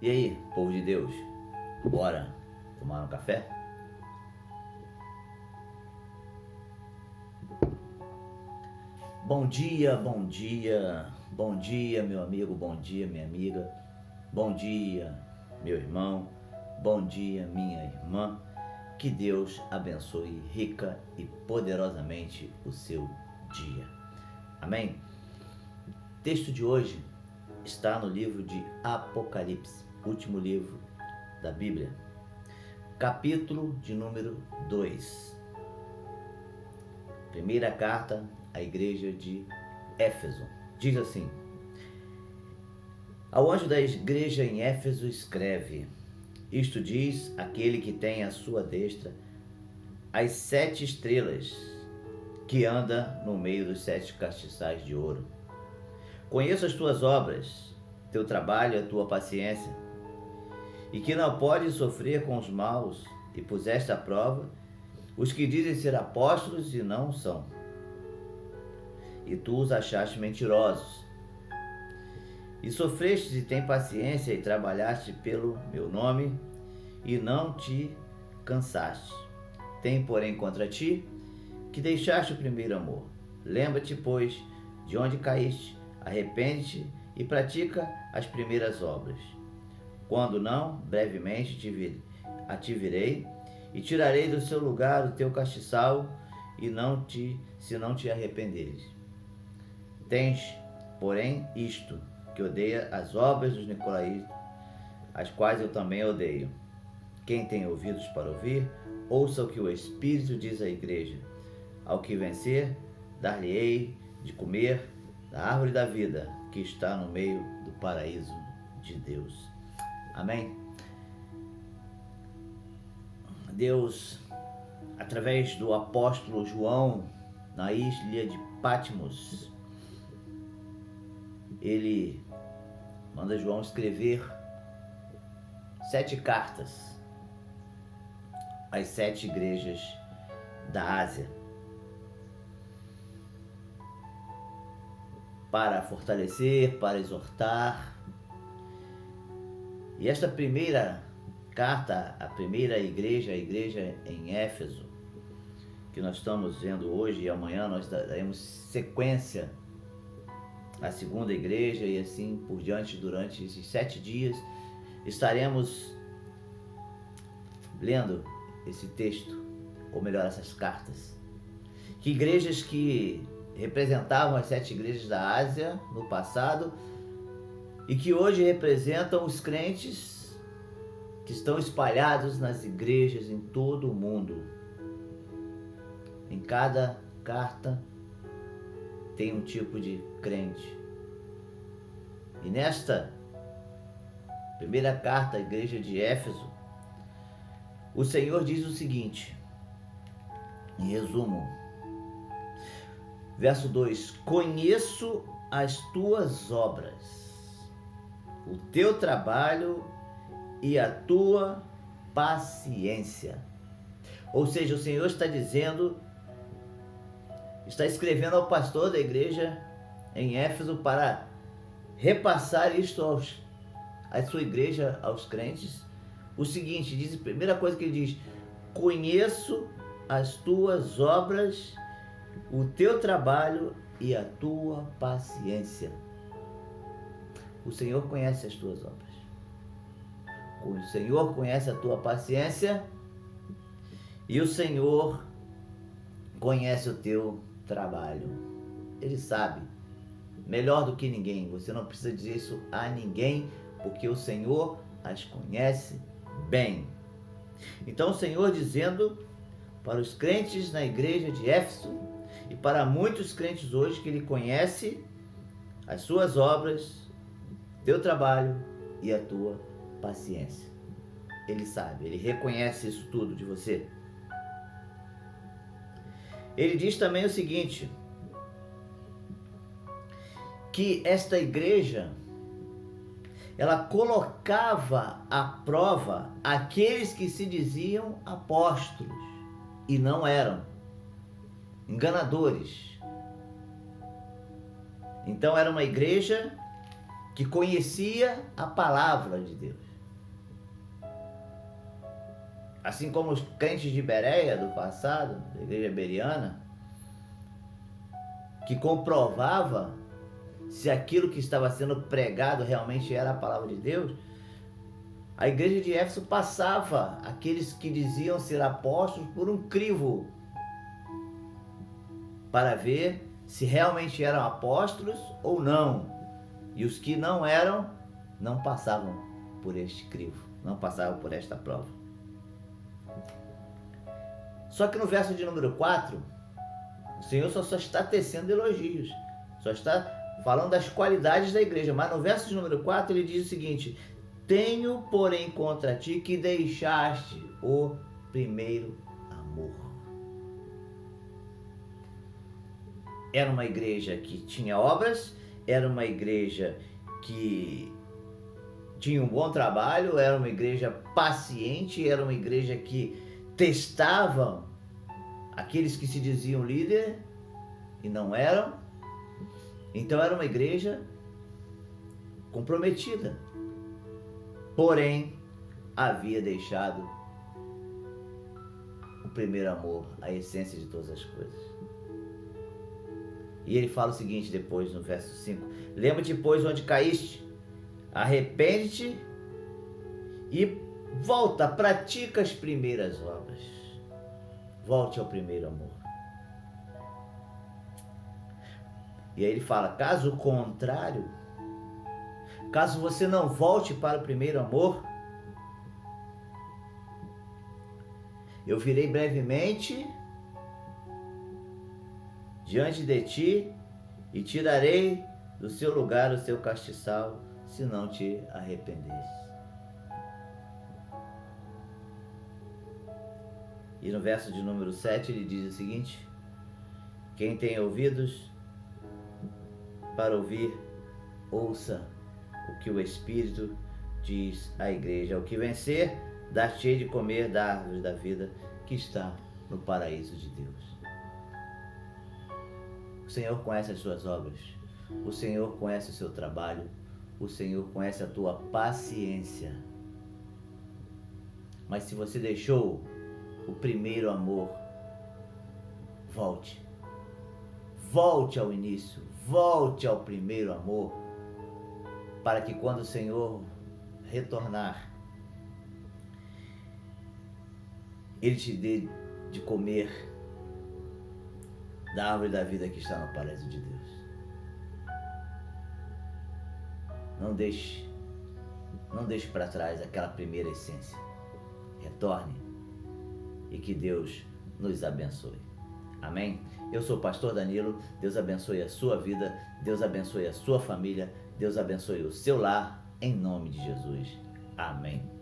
E aí, povo de Deus, bora tomar um café? Bom dia, bom dia, bom dia, meu amigo, bom dia, minha amiga, bom dia, meu irmão, bom dia, minha irmã. Que Deus abençoe rica e poderosamente o seu dia. Amém? O texto de hoje está no livro de Apocalipse, último livro da Bíblia, capítulo de número 2. Primeira carta à igreja de Éfeso. Diz assim: ao anjo da igreja em Éfeso escreve: isto diz aquele que tem à sua destra as 7 estrelas, que anda no meio dos 7 castiçais de ouro. Conheço as tuas obras, teu trabalho e a tua paciência, e que não podes sofrer com os maus, e puseste à prova os que dizem ser apóstolos e não são, e tu os achaste mentirosos. E sofrestes e tem paciência e trabalhaste pelo meu nome e não te cansaste. Tem, porém, contra ti que deixaste o primeiro amor. Lembra-te, pois, de onde caíste, arrepende-te e pratica as primeiras obras. Quando não, brevemente te virei e tirarei do seu lugar o teu castiçal, se não te arrependeres. Tens, porém, isto, que odeia as obras dos nicolaítas, as quais eu também odeio. Quem tem ouvidos para ouvir, ouça o que o Espírito diz à igreja. Ao que vencer, dar-lhe-ei de comer da árvore da vida, que está no meio do paraíso de Deus. Amém? Deus, através do apóstolo João, na ilha de Patmos, ele manda João escrever 7 cartas às 7 igrejas da Ásia, para fortalecer, para exortar. E esta primeira carta, a primeira igreja, a igreja em Éfeso, que nós estamos vendo hoje, e amanhã nós daremos sequência à segunda igreja, e assim por diante. Durante esses 7 dias estaremos lendo esse texto, ou melhor, essas cartas. Que igrejas que representavam as 7 igrejas da Ásia no passado e que hoje representam os crentes que estão espalhados nas igrejas em todo o mundo. Em cada carta tem um tipo de crente. E nesta primeira carta à igreja de Éfeso, o Senhor diz o seguinte, em resumo, verso 2: conheço as tuas obras, o teu trabalho e a tua paciência. Ou seja, o Senhor está dizendo, está escrevendo ao pastor da igreja em Éfeso para repassar isto à sua igreja, aos crentes. O seguinte, diz, a primeira coisa que ele diz: conheço as tuas obras, o teu trabalho e a tua paciência. O Senhor conhece as tuas obras. O Senhor conhece a tua paciência e o Senhor conhece o teu trabalho. Ele sabe melhor do que ninguém. Você não precisa dizer isso a ninguém, porque o Senhor as conhece bem. Então o Senhor dizendo para os crentes na igreja de Éfeso e para muitos crentes hoje que Ele conhece as suas obras, teu trabalho e a tua paciência. Ele sabe, Ele reconhece isso tudo de você. Ele diz também o seguinte, que esta igreja, ela colocava à prova aqueles que se diziam apóstolos e não eram, enganadores. Então era uma igreja que conhecia a palavra de Deus. assim como os crentes de Bereia do passado, da igreja bereana, que comprovava se aquilo que estava sendo pregado realmente era a palavra de Deus, a igreja de Éfeso passava aqueles que diziam ser apóstolos por um crivo para ver se realmente eram apóstolos ou não. E os que não eram, não passavam por este crivo, não passavam por esta prova. Só que no verso de número 4, o Senhor só está tecendo elogios, só está falando das qualidades da igreja, mas no verso de número 4 ele diz o seguinte: tenho, porém, contra ti que deixaste o primeiro amor. Era uma igreja que tinha obras, era uma igreja que tinha um bom trabalho, era uma igreja paciente, era uma igreja que testava aqueles que se diziam líder e não eram. Então era uma igreja comprometida, porém havia deixado o primeiro amor, a essência de todas as coisas. E ele fala o seguinte depois no verso 5: lembra-te, pois, onde caíste, arrepende-te e volta, pratica as primeiras obras. Volte ao primeiro amor. E aí ele fala: caso contrário, caso você não volte para o primeiro amor, eu virei brevemente diante de ti e tirarei do seu lugar o seu castiçal, se não te arrependeres. E no verso de número 7 ele diz o seguinte: quem tem ouvidos para ouvir, ouça o que o Espírito diz à igreja. O que vencer, dá-te de comer da árvore da vida que está no paraíso de Deus. O Senhor conhece as suas obras, o Senhor conhece o seu trabalho, o Senhor conhece a tua paciência. Mas se você deixou o primeiro amor, volte. Volte ao início, volte ao primeiro amor, para que quando o Senhor retornar, Ele te dê de comer da árvore da vida que está no paraíso de Deus. Não deixe para trás aquela primeira essência. Retorne e que Deus nos abençoe. Amém? Eu sou o pastor Danilo. Deus abençoe a sua vida, Deus abençoe a sua família, Deus abençoe o seu lar, em nome de Jesus. Amém.